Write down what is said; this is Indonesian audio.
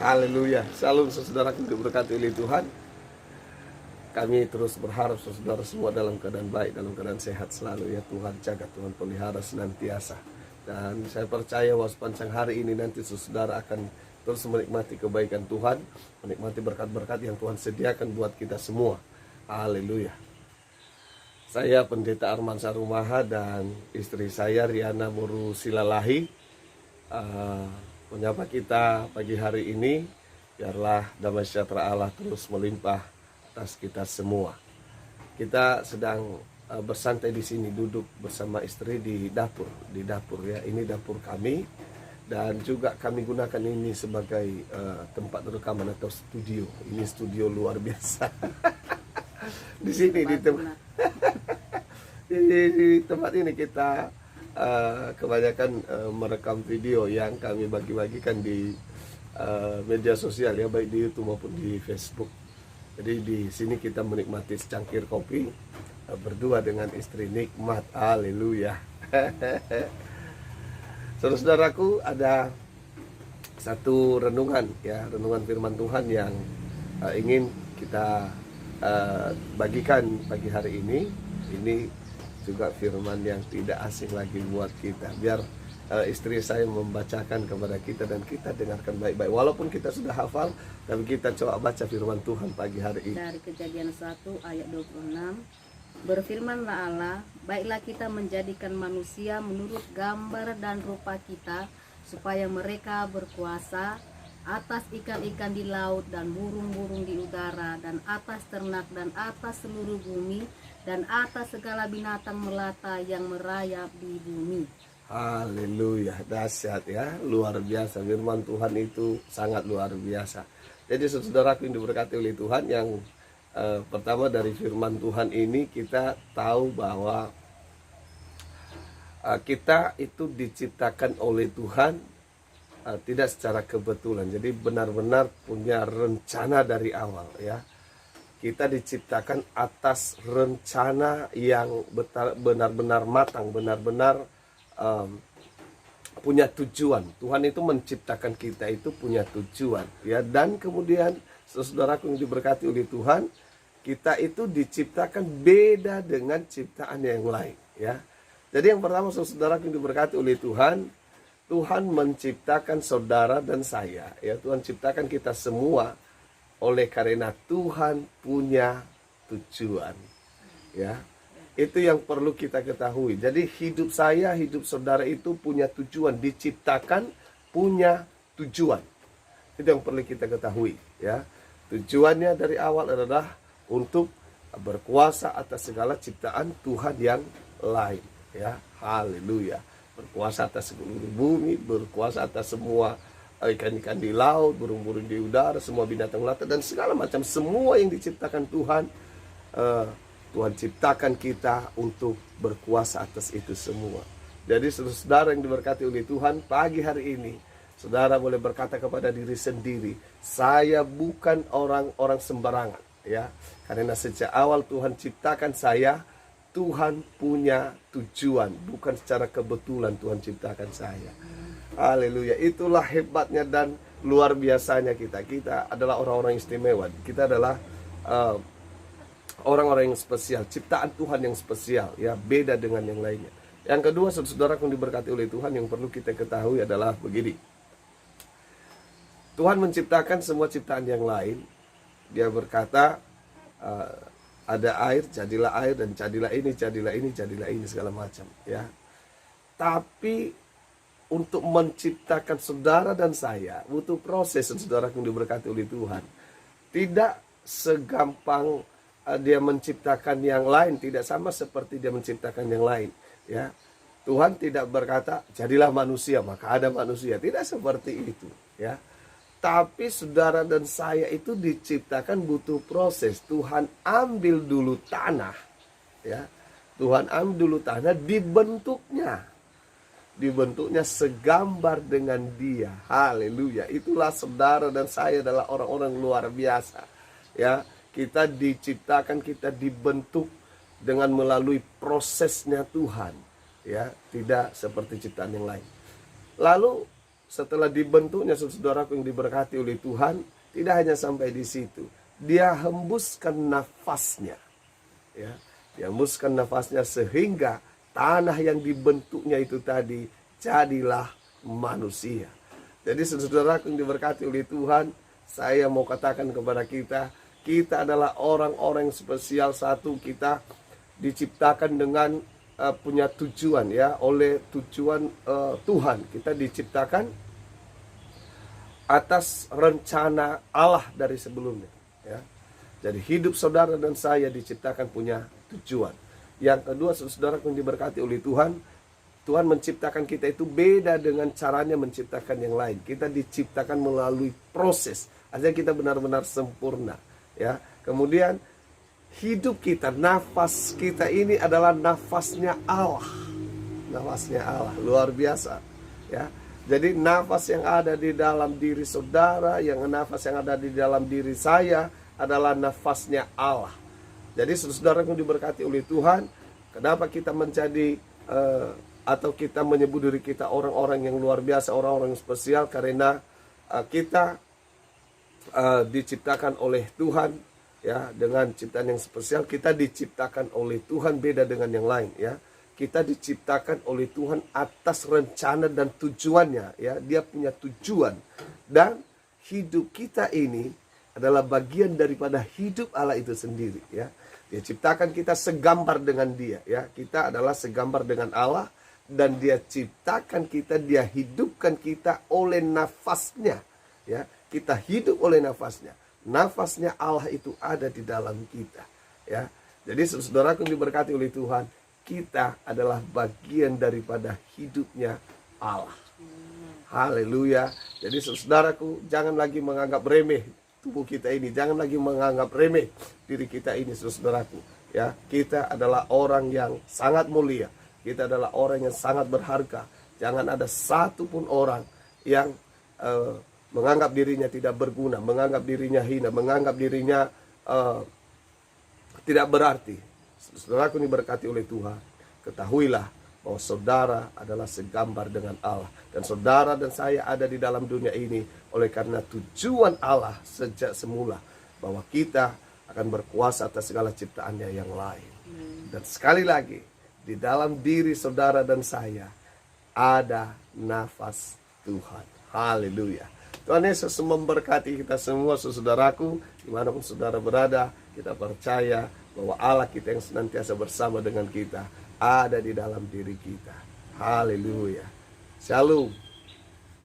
Haleluya. Salam saudaraku diberkati oleh Tuhan. Kami terus berharap saudara semua dalam keadaan baik, dalam keadaan sehat selalu ya. Tuhan jaga, Tuhan pelihara senantiasa. Dan saya percaya bahwa sepanjang hari ini nanti saudara akan terus menikmati kebaikan Tuhan, menikmati berkat-berkat yang Tuhan sediakan buat kita semua. Haleluya. Saya Pendeta Arman Sarumaha dan istri saya Riana Muru Silalahi menyapa kita pagi hari ini. Biarlah damai sejahtera Allah terus melimpah atas kita semua. Kita sedang bersantai di sini, duduk bersama istri di dapur ya. Ini dapur kami dan juga kami gunakan ini sebagai tempat rekaman atau studio. Ini studio luar biasa. Di sini di tempat ini kita kebanyakan merekam video yang kami bagi-bagikan di media sosial ya, baik di YouTube maupun di Facebook. Jadi di sini kita menikmati secangkir kopi berdua dengan istri, nikmat. Haleluya. Saudaraku, ada satu renungan ya, renungan firman Tuhan yang ingin kita bagikan pagi hari ini. Ini juga firman yang tidak asing lagi buat kita. Biar istri saya membacakan kepada kita dan kita dengarkan baik-baik. Walaupun kita sudah hafal, tapi kita coba baca firman Tuhan pagi hari ini. Dari Kejadian 1 ayat 26. Berfirmanlah Allah, baiklah kita menjadikan manusia menurut gambar dan rupa kita, supaya mereka berkuasa atas ikan-ikan di laut dan burung-burung di udara, dan atas ternak dan atas seluruh bumi, dan atas segala binatang melata yang merayap di bumi. Haleluya, dahsyat ya, luar biasa. Firman Tuhan itu sangat luar biasa. Jadi saudaraku yang diberkati oleh Tuhan, yang pertama dari firman Tuhan ini kita tahu bahwa kita itu diciptakan oleh Tuhan tidak secara kebetulan. Jadi benar-benar punya rencana dari awal ya. Kita diciptakan atas rencana yang benar-benar matang, benar-benar punya tujuan. Tuhan itu menciptakan kita itu punya tujuan ya. Dan kemudian saudaraku yang diberkati oleh Tuhan, kita itu diciptakan beda dengan ciptaan yang lain ya. Jadi yang pertama saudaraku yang diberkati oleh Tuhan, Tuhan menciptakan saudara dan saya ya. Tuhan ciptakan kita semua oleh karena Tuhan punya tujuan ya. Itu yang perlu kita ketahui. Jadi hidup saya, hidup saudara itu punya tujuan, diciptakan punya tujuan. Itu yang perlu kita ketahui ya. Tujuannya dari awal adalah untuk berkuasa atas segala ciptaan Tuhan yang lain ya. Haleluya. Berkuasa atas seluruh bumi, berkuasa atas semua ikan-ikan di laut, burung-burung di udara, semua binatang melata dan segala macam, semua yang diciptakan Tuhan. Tuhan ciptakan kita untuk berkuasa atas itu semua. Jadi saudara yang diberkati oleh Tuhan, pagi hari ini saudara boleh berkata kepada diri sendiri, saya bukan orang-orang sembarangan ya. Karena sejak awal Tuhan ciptakan saya, Tuhan punya tujuan, bukan secara kebetulan Tuhan ciptakan saya. Haleluya. Itulah hebatnya dan luar biasanya kita. Kita adalah orang-orang istimewa. Kita adalah orang-orang yang spesial, ciptaan Tuhan yang spesial ya, beda dengan yang lainnya. Yang kedua saudara yang diberkati oleh Tuhan, yang perlu kita ketahui adalah begini. Tuhan menciptakan semua ciptaan yang lain. Dia berkata ada air, jadilah air, dan jadilah ini, jadilah ini, jadilah ini, segala macam ya. Tapi untuk menciptakan saudara dan saya butuh proses saudara yang diberkati oleh Tuhan. Tidak segampang dia menciptakan yang lain, tidak sama seperti dia menciptakan yang lain ya. Tuhan tidak berkata jadilah manusia maka ada manusia, tidak seperti itu ya. Tapi saudara dan saya itu diciptakan butuh proses. Tuhan ambil dulu tanah ya. Tuhan ambil dulu tanah, dibentuknya segambar dengan Dia. Haleluya. Itulah saudara dan saya adalah orang-orang luar biasa ya. Kita diciptakan, kita dibentuk dengan melalui prosesnya Tuhan ya, tidak seperti ciptaan yang lain. Lalu setelah dibentuknya saudaraku yang diberkati oleh Tuhan, tidak hanya sampai di situ. Dia hembuskan nafasnya. Ya, dia hembuskan nafasnya sehingga tanah yang dibentuknya itu tadi jadilah manusia. Jadi saudaraku yang diberkati oleh Tuhan, saya mau katakan kepada kita, kita adalah orang-orang yang spesial. Satu, kita diciptakan dengan punya tujuan, ya, oleh tujuan Tuhan. Kita diciptakan atas rencana Allah dari sebelumnya, ya. Jadi hidup saudara dan saya diciptakan punya tujuan. Yang kedua, saudara yang diberkati oleh Tuhan, Tuhan menciptakan kita itu beda dengan caranya menciptakan yang lain. Kita diciptakan melalui proses, artinya kita benar-benar sempurna, ya. Kemudian hidup kita, nafas kita ini adalah nafasnya Allah. Nafasnya Allah, luar biasa, ya. Jadi nafas yang ada di dalam diri saudara, nafas yang ada di dalam diri saya adalah nafasnya Allah. Jadi saudara yang diberkati oleh Tuhan, kenapa kita menjadi atau kita menyebut diri kita orang-orang yang luar biasa, orang-orang yang spesial? Karena kita diciptakan oleh Tuhan, ya, dengan ciptaan yang spesial. Kita diciptakan oleh Tuhan beda dengan yang lain, ya. Kita diciptakan oleh Tuhan atas rencana dan tujuannya, ya. Dia punya tujuan, dan hidup kita ini adalah bagian daripada hidup Allah itu sendiri, ya. Dia ciptakan kita segambar dengan Dia, ya. Kita adalah segambar dengan Allah, dan Dia ciptakan kita, Dia hidupkan kita oleh nafasnya, ya. Kita hidup oleh nafasnya. Nafasnya Allah itu ada di dalam kita, ya. Jadi saudaraku yang diberkati oleh Tuhan, kita adalah bagian daripada hidupnya Allah. Haleluya. Jadi saudaraku, jangan lagi menganggap remeh tubuh kita ini, jangan lagi menganggap remeh diri kita ini, saudaraku, ya. Kita adalah orang yang sangat mulia, kita adalah orang yang sangat berharga. Jangan ada satupun orang yang menganggap dirinya tidak berguna, menganggap dirinya hina, menganggap dirinya tidak berarti. Saudaraku ini berkati oleh Tuhan, ketahuilah bahwa saudara adalah segambar dengan Allah, dan saudara dan saya ada di dalam dunia ini oleh karena tujuan Allah sejak semula, bahwa kita akan berkuasa atas segala ciptaannya yang lain. Dan sekali lagi, di dalam diri saudara dan saya ada nafas Tuhan. Haleluya. Tuhan Yesus memberkati kita semua, saudaraku, dimanapun saudara berada. Kita percaya bahwa Allah kita yang senantiasa bersama dengan kita ada di dalam diri kita. Haleluya. Shalom.